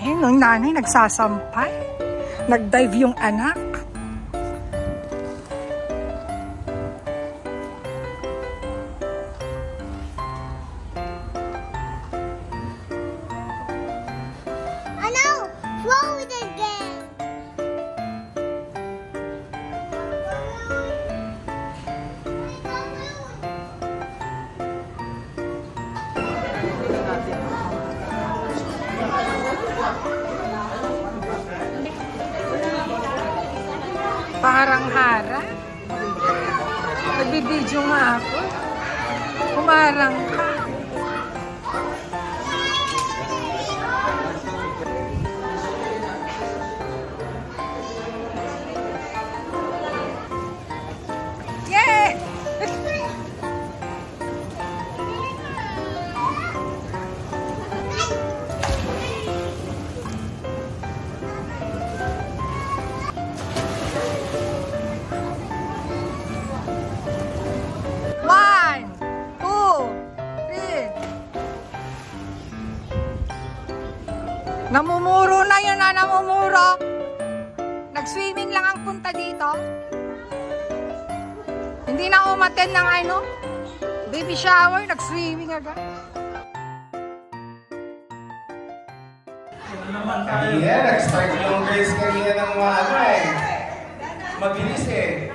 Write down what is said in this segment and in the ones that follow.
Ayun, yung nanay nagsasampay. Nag-dive yung anak. Parang harang. Nagbibidyo nga ako. Kumarang ka. Yay! Namumuro na yun na, namumuro. Nag-swimming lang ang punta dito. Hindi na umaten ng ano, baby shower, nag-swimming agad. Yeah, nag-start yung girls kanina ng mga ano eh. Mabilis eh.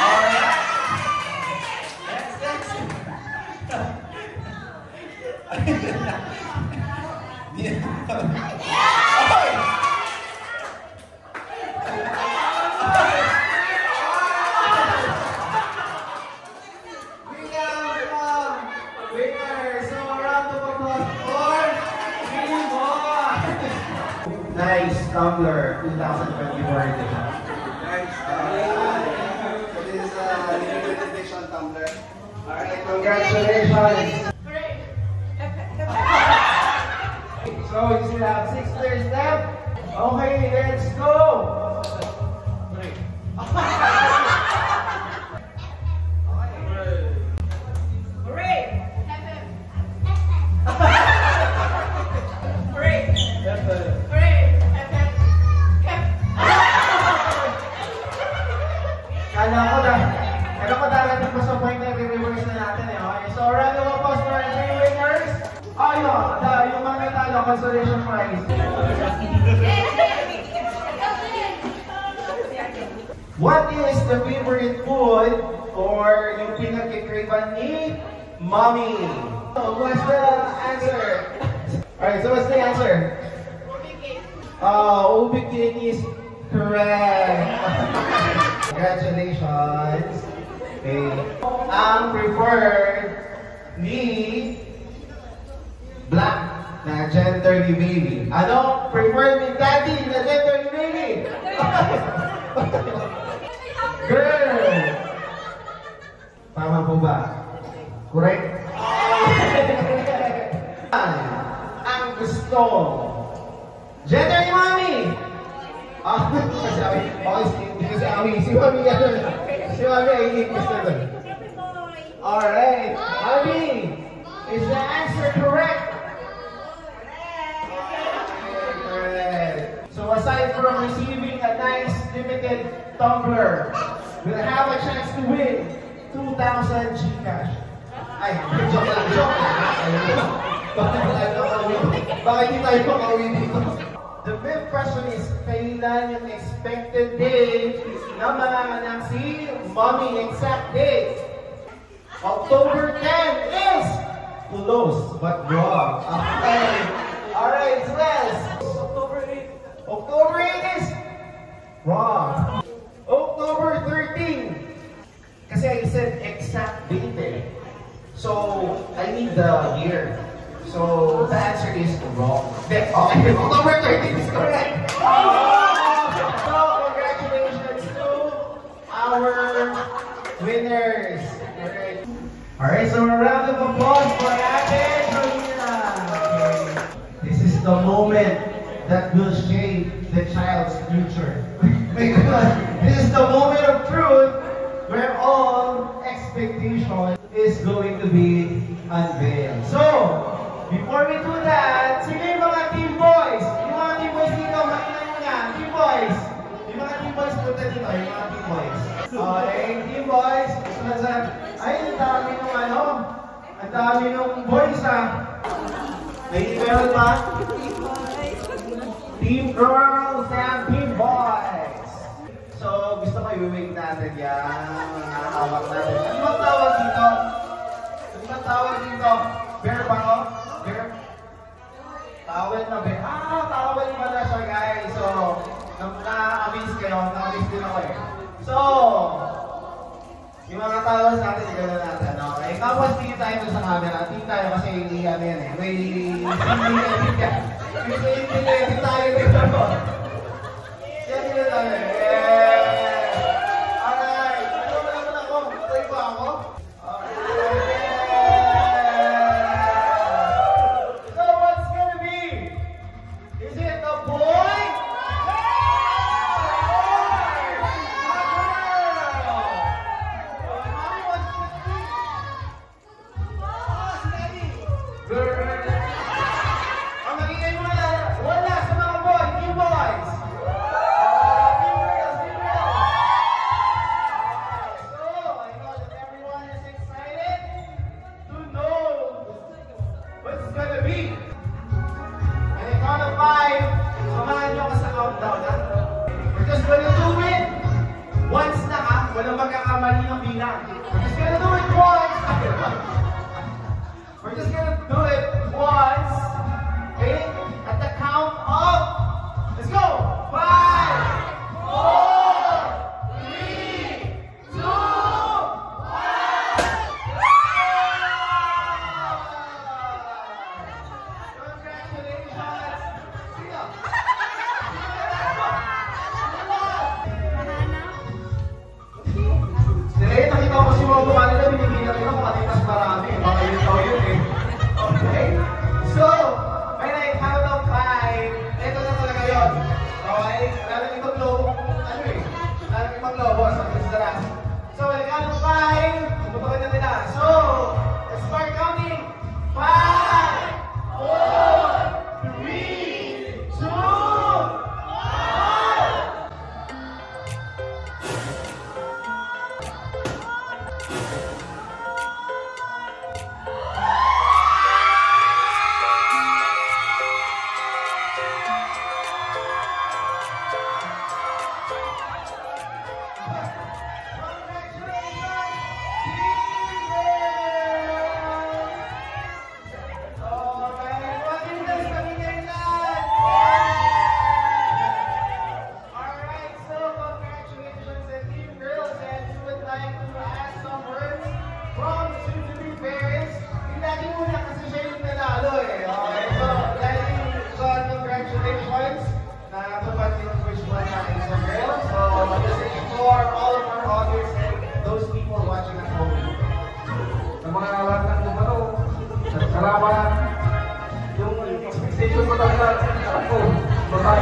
Alright. Nice Tumbler 2024 edition. Nice. So this is a limited edition Tumbler. Alright, congratulations. So you still have 6 players left. Okay, let's go. Kala ko darating pa sa point na i-reverse na natin eh. Okay? So round of applause for our 3 winners. Yung mga natalo, consolation prize. What is the favorite food or yung pinag-icriban ni Mommy? What's the answer? Alright, so what's the answer? Ubi cake is correct. Congratulations. Okay. Ang preferred ni Black na gender ni Baby. Ano? Preferred ni Daddy na gender ni Baby. Girl. Tama po ba? Correct? Ang gusto gender ni Mommy. Si Mommy ay gusto doon. Alright. Mommy, is the answer correct? Correct. So aside from receiving a nice limited tumbler, we'll have a chance to win 2,000 Gcash. Ay, joke lang. Bakit hindi tayo makauwi dito? The fifth question is, kailan yung expected date na manganganak si Mommy? Exact date. October 10 is close but wrong. Okay. Alright, Les. October 8 is wrong. October 13. Kasi I said exact date eh. So, I need the year. So, the answer is wrong. Okay, October 13 is correct. So, congratulations to our winners. Alright, so a round of applause for Ate Jolina. Okay. This is the moment that will shape the child's future. Because this is the moment of truth where all expectation is going to be unveiled. So, before we do that, sige mga team boys! isa. Meron pa? Team girls and team boys. So, gusto ko i-wake natin yan. Nakakawak natin. Ano bang tawag dito? Ano bang tawag dito? Bear ba ko? Bear? Towel na bear. Ah, towel pala siya guys. So, na-amaze kayo. Na-amaze din ako eh. So, yung mga towels natin, igano natin. Okay? Tapos, tingin tayo dun sa camera. Tingin tayo kasi ano yan eh. May edit yan. May edit tayo dito. Yan dito tayo eh. Yeah! Alright. Ano ba naman ako? Try ba ako? So, what's gonna be? Is it the boy? Ang magiging mo na, wala sa mga boy, team boys. Team girls, team girls. So, I know that everyone is excited to know what's gonna be. And I count of 5, samahan nyo ako sa countdown, ha? We're just gonna do it once na, ha? Walang magkakamali ng bilang. We're just gonna do it once. We're just gonna do it once. Okay? At the count of, let's go! 5, 4, 3, 2, 1. Congratulations! Sino? Sige, nakita ko si mga kumali na binibilang nila kung katitas marami. Baka yun daw yun eh. Okay? So, when I count of 5, ito na talaga yun. Okay? Lalagay itong globo. Ano eh? Lalagay itong globo. So, this is the last. So, when I count of 5, tutukin na nila. So, let's start counting. 5, 4, 3, 2, 1. For all of our audience and those people watching at home. Sa mga lahat ng numero, salamat. Yung expectation ko talaga ako, babae